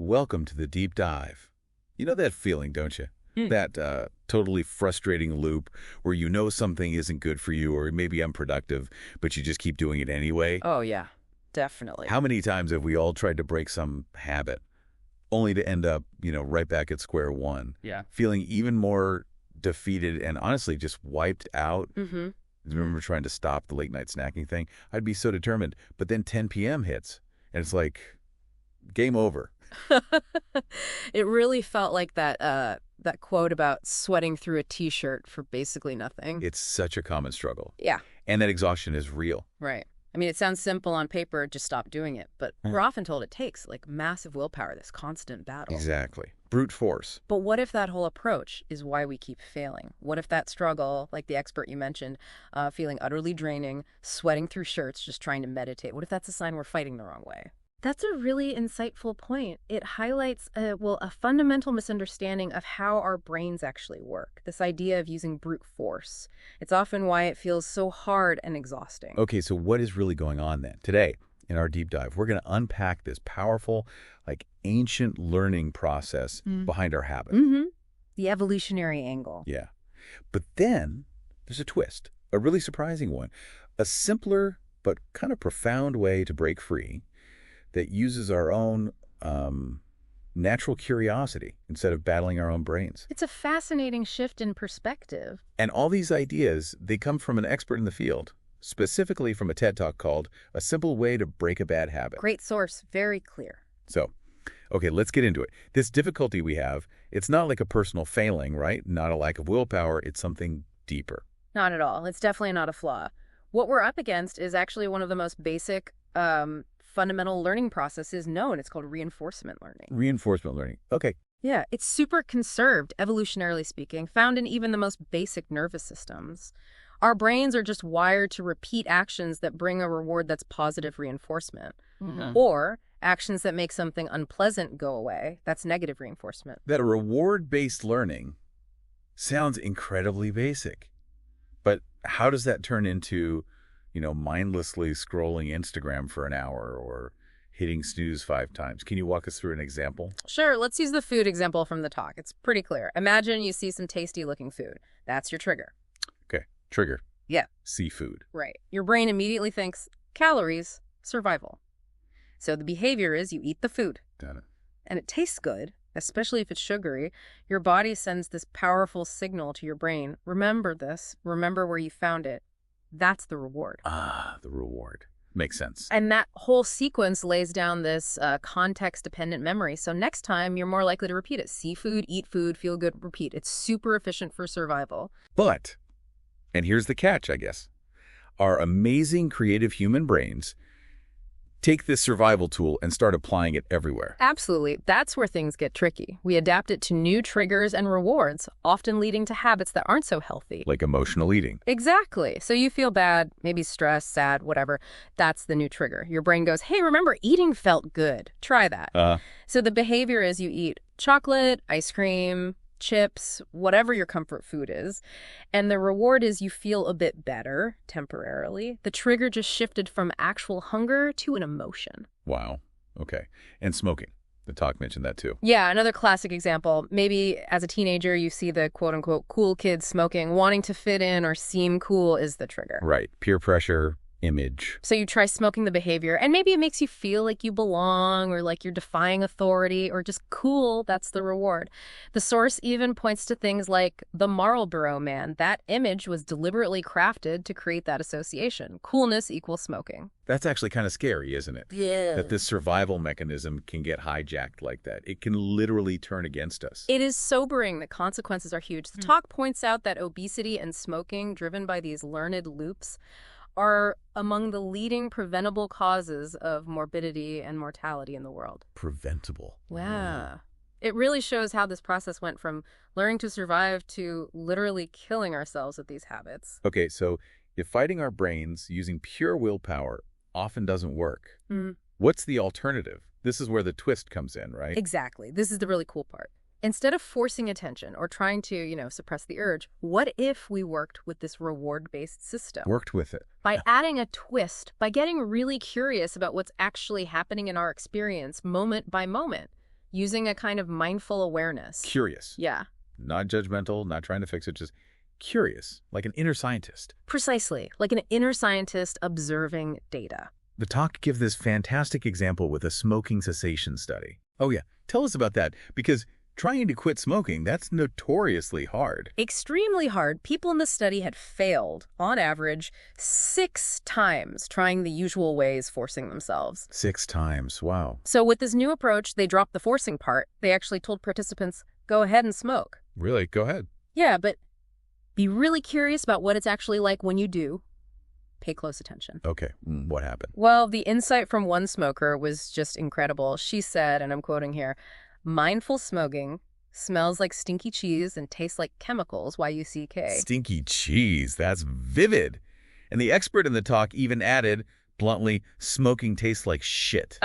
Welcome to the deep dive. You know that feeling, don't you? That totally frustrating loop where you know something isn't good for you or maybe unproductive, but you just keep doing it anyway? Oh, yeah, definitely. How many times have we all tried to break some habit only to end up, right back at square one? Yeah. Feeling even more defeated and honestly just wiped out. Mm-hmm. Remember trying to stop the late night snacking thing? I'd be so determined. But then 10 p.m. hits and it's like, game over. It really felt like that quote about sweating through a T-shirt for basically nothing. It's such a common struggle. Yeah. And that exhaustion is real. Right. I mean, it sounds simple on paper, just stop doing it. But we're often told it takes like massive willpower, this constant battle. Exactly. Brute force. But what if that whole approach is why we keep failing? What if that struggle, like the expert you mentioned, feeling utterly draining, sweating through shirts, just trying to meditate, what if that's a sign we're fighting the wrong way? That's a really insightful point. It highlights a fundamental misunderstanding of how our brains actually work, this idea of using brute force. It's often why it feels so hard and exhausting. Okay, so what is really going on then? Today, in our deep dive, we're going to unpack this powerful, ancient learning process behind our habit. Mm-hmm. The evolutionary angle. Yeah. But then there's a twist, a really surprising one, a simpler but kind of profound way to break free that uses our own natural curiosity instead of battling our own brains. It's a fascinating shift in perspective. And all these ideas, they come from an expert in the field, specifically from a TED Talk called A Simple Way to Break a Bad Habit. Great source, very clear. So, okay, let's get into it. This difficulty we have, it's not like a personal failing, right? Not a lack of willpower. It's something deeper. Not at all. It's definitely not a flaw. What we're up against is actually one of the most basic fundamental learning processes known. It's called reinforcement learning. Reinforcement learning. Okay. Yeah, it's super conserved, evolutionarily speaking, found in even the most basic nervous systems. Our brains are just wired to repeat actions that bring a reward that's positive reinforcement. Mm-hmm. Or actions that make something unpleasant go away. That's negative reinforcement. That reward-based learning sounds incredibly basic. But how does that turn into mindlessly scrolling Instagram for an hour or hitting snooze 5 times? Can you walk us through an example? Sure. Let's use the food example from the talk. It's pretty clear. Imagine you see some tasty-looking food. That's your trigger. Okay. Trigger. Yeah. Seafood. Right. Your brain immediately thinks, calories, survival. So the behavior is you eat the food. Got it. And it tastes good, especially if it's sugary. Your body sends this powerful signal to your brain. Remember this. Remember where you found it. That's the reward. Ah, the reward. Makes sense. And that whole sequence lays down this context-dependent memory. So next time, you're more likely to repeat it. See food, eat food, feel good, repeat. It's super efficient for survival. But, and here's the catch, I guess, our amazing creative human brains take this survival tool and start applying it everywhere. Absolutely. That's where things get tricky. We adapt it to new triggers and rewards, often leading to habits that aren't so healthy. Like emotional eating. Exactly. So you feel bad, maybe stressed, sad, whatever. That's the new trigger. Your brain goes, hey, remember, eating felt good. Try that. So the behavior is you eat chocolate, ice cream, chips, whatever your comfort food is. And the reward is you feel a bit better temporarily. The trigger just shifted from actual hunger to an emotion. Wow. Okay. And smoking. The talk mentioned that too. Yeah, another classic example. Maybe as a teenager, you see the quote-unquote cool kid smoking. Wanting to fit in or seem cool is the trigger. Right. Peer pressure, image. So you try smoking the behavior, and maybe it makes you feel like you belong or like you're defying authority or just cool. That's the reward. The source even points to things like the Marlboro Man. That image was deliberately crafted to create that association. Coolness equals smoking. That's actually kind of scary, isn't it? Yeah. That this survival mechanism can get hijacked like that. It can literally turn against us. It is sobering. The consequences are huge. The talk points out that obesity and smoking, driven by these learned loops, are among the leading preventable causes of morbidity and mortality in the world. Preventable. Yeah. It really shows how this process went from learning to survive to literally killing ourselves with these habits. Okay, so if fighting our brains using pure willpower often doesn't work, what's the alternative? This is where the twist comes in, right? Exactly. This is the really cool part. Instead of forcing attention or trying to, suppress the urge, what if we worked with this reward-based system? Worked with it. By adding a twist, by getting really curious about what's actually happening in our experience moment by moment. using a kind of mindful awareness. Curious. Yeah, Not judgmental, not trying to fix it, just curious, like an inner scientist. precisely, like an inner scientist observing data. The talk gives this fantastic example with a smoking cessation study. Oh yeah, tell us about that, because trying to quit smoking, that's notoriously hard. Extremely hard. People in the study had failed, on average, 6 times trying the usual ways, forcing themselves. 6 times, wow. So with this new approach, they dropped the forcing part. They actually told participants, go ahead and smoke. Really? Go ahead. Yeah, but be really curious about what it's actually like when you do. Pay close attention. Okay, what happened? Well, the insight from one smoker was just incredible. She said, and I'm quoting here, mindful smoking smells like stinky cheese and tastes like chemicals, Y-U-C-K. Stinky cheese, that's vivid. And the expert in the talk even added, bluntly, smoking tastes like shit.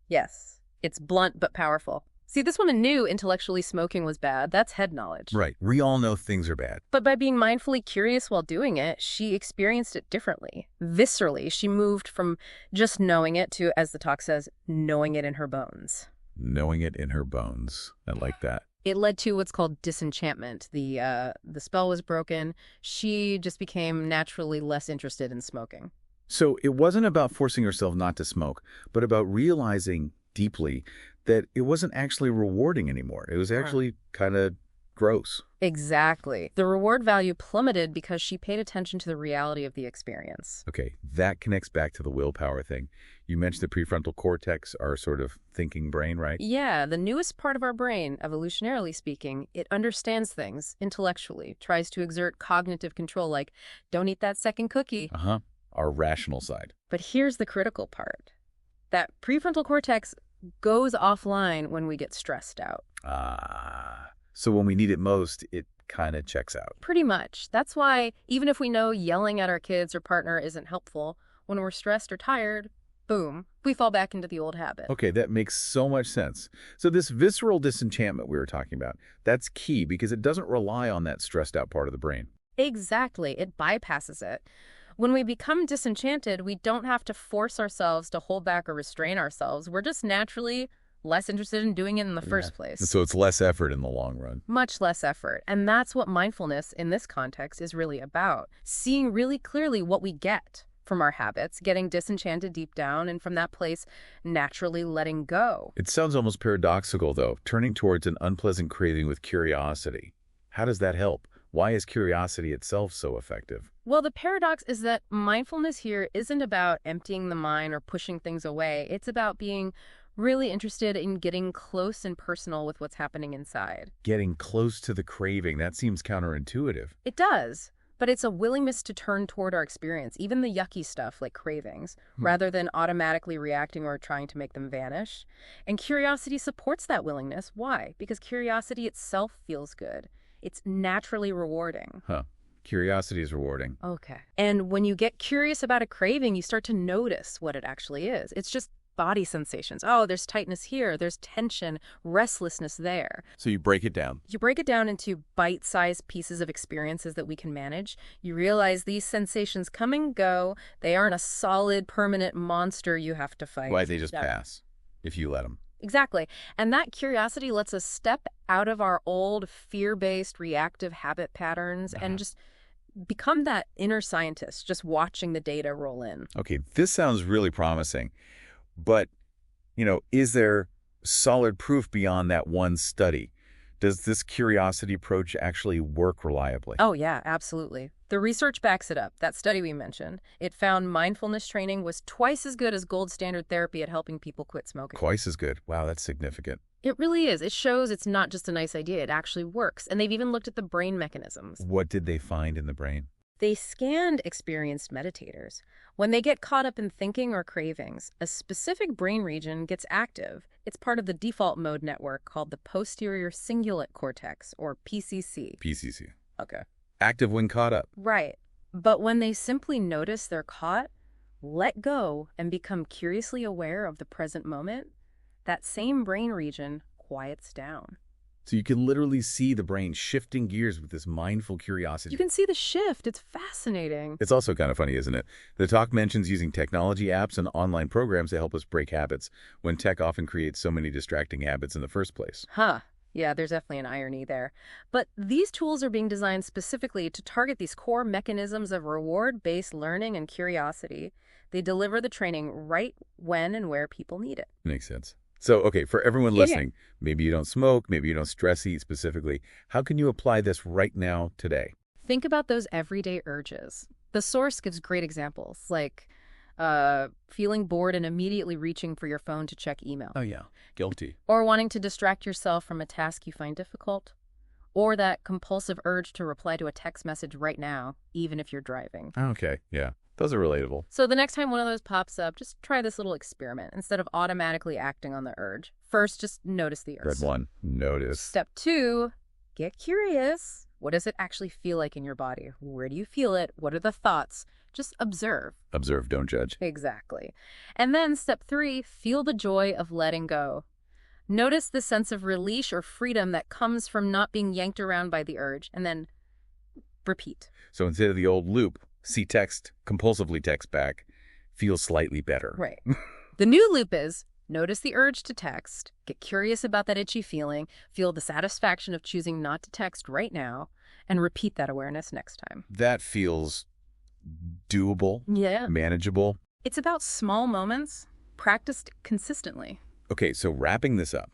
Yes. It's blunt but powerful. See, this woman knew intellectually smoking was bad. That's head knowledge. Right, we all know things are bad. But by being mindfully curious while doing it, she experienced it differently. Viscerally, she moved from just knowing it to, as the talk says, knowing it in her bones. Knowing it in her bones. I like that. It led to what's called disenchantment. The spell was broken. She just became naturally less interested in smoking. So it wasn't about forcing herself not to smoke, but about realizing deeply that it wasn't actually rewarding anymore. It was actually kind of gross. Exactly. The reward value plummeted because she paid attention to the reality of the experience. Okay, that connects back to the willpower thing. You mentioned the prefrontal cortex, our sort of thinking brain, right? Yeah, the newest part of our brain, evolutionarily speaking, it understands things intellectually, tries to exert cognitive control like, don't eat that second cookie. Our rational side. But here's the critical part. That prefrontal cortex goes offline when we get stressed out. So when we need it most, it kind of checks out. Pretty much. That's why even if we know yelling at our kids or partner isn't helpful, when we're stressed or tired, boom, we fall back into the old habit. Okay, that makes so much sense. So this visceral disenchantment we were talking about, that's key because it doesn't rely on that stressed out part of the brain. Exactly. It bypasses it. When we become disenchanted, we don't have to force ourselves to hold back or restrain ourselves. We're just naturally less interested in doing it in the first place. So it's less effort in the long run. Much less effort. And that's what mindfulness in this context is really about. Seeing really clearly what we get from our habits, getting disenchanted deep down, and from that place, naturally letting go. It sounds almost paradoxical, though, turning towards an unpleasant craving with curiosity. How does that help? Why is curiosity itself so effective? Well, the paradox is that mindfulness here isn't about emptying the mind or pushing things away. It's about being really interested in getting close and personal with what's happening inside. Getting close to the craving, that seems counterintuitive. It does, but it's a willingness to turn toward our experience, even the yucky stuff like cravings, rather than automatically reacting or trying to make them vanish. And curiosity supports that willingness. Why? Because curiosity itself feels good. It's naturally rewarding. Curiosity is rewarding. Okay. And when you get curious about a craving, you start to notice what it actually is. It's just body sensations. Oh, there's tightness here. There's tension, restlessness there. So you break it down. You break it down into bite-sized pieces of experiences that we can manage. You realize these sensations come and go. They aren't a solid, permanent monster you have to fight. Why they just pass, if you let them. Exactly. And that curiosity lets us step out of our old fear-based reactive habit patterns and just become that inner scientist, just watching the data roll in. Okay, this sounds really promising. But, is there solid proof beyond that one study? Does this curiosity approach actually work reliably? Oh, yeah, absolutely. The research backs it up. That study we mentioned, it found mindfulness training was twice as good as gold standard therapy at helping people quit smoking. Twice as good. Wow, that's significant. It really is. It shows it's not just a nice idea. It actually works. And they've even looked at the brain mechanisms. What did they find in the brain? They scanned experienced meditators. When they get caught up in thinking or cravings, a specific brain region gets active. It's part of the default mode network called the posterior cingulate cortex, or PCC. PCC. Okay. Active when caught up. Right. But when they simply notice they're caught, let go, and become curiously aware of the present moment, that same brain region quiets down. So you can literally see the brain shifting gears with this mindful You curiosity. can see the shift. It's fascinating. It's also kind of funny, isn't it? The talk mentions using technology apps and online programs to help us break habits, when tech often creates so many distracting habits in the first place. Huh. Yeah, there's definitely an irony there. But these tools are being designed specifically to target these core mechanisms of reward-based learning and curiosity. They deliver the training right when and where people need it. Makes sense. So, okay, for everyone Yeah. listening, maybe you don't smoke, maybe you don't stress eat specifically. How can you apply this right now, today? Think about those everyday urges. The source gives great examples, like feeling bored and immediately reaching for your phone to check email, Oh, yeah. Guilty. or wanting to distract yourself from a task you find difficult, or that compulsive urge to reply to a text message right now, even if you're driving. Okay, yeah. Those are relatable. So the next time one of those pops up, just try this little experiment. Instead of automatically acting on the urge, first just notice the urge. Good one. Notice. Step 2, get curious. What does it actually feel like in your body? Where do you feel it? What are the thoughts? Just observe. Observe, don't judge. Exactly. And then step 3, feel the joy of letting go. Notice the sense of release or freedom that comes from not being yanked around by the urge, and then repeat. So instead of the old loop, see text, compulsively text back, feel slightly better. Right. The new loop is notice the urge to text, get curious about that itchy feeling, feel the satisfaction of choosing not to text right now, and repeat that awareness next time. That feels doable, Yeah. manageable. It's about small moments practiced consistently. Okay, so wrapping this up,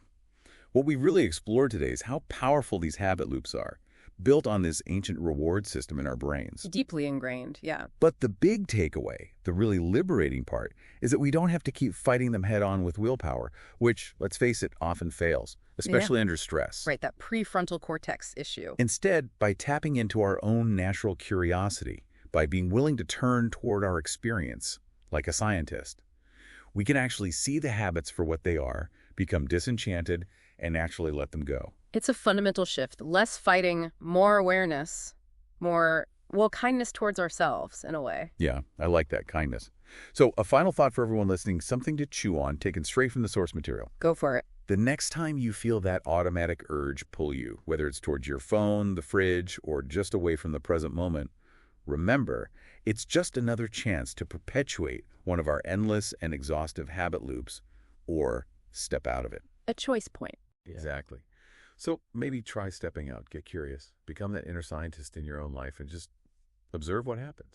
what we really explored today is how powerful these habit loops are, built on this ancient reward system in our brains. Deeply ingrained, yeah. But the big takeaway, the really liberating part, is that we don't have to keep fighting them head on with willpower, which, let's face it, often fails, especially under stress. Right, that prefrontal cortex issue. Instead, by tapping into our own natural curiosity, by being willing to turn toward our experience, like a scientist, we can actually see the habits for what they are, become disenchanted, and actually let them go. It's a fundamental shift. Less fighting, more awareness, more, well, kindness towards ourselves, in a way. Yeah, I like that, kindness. So a final thought for everyone listening, something to chew on, taken straight from the source material. Go for it. The next time you feel that automatic urge pull you, whether it's towards your phone, the fridge, or just away from the present moment, remember, it's just another chance to perpetuate one of our endless and exhaustive habit loops, or step out of it. A choice point. Exactly. So maybe try stepping out, get curious, become that inner scientist in your own life, and just observe what happens.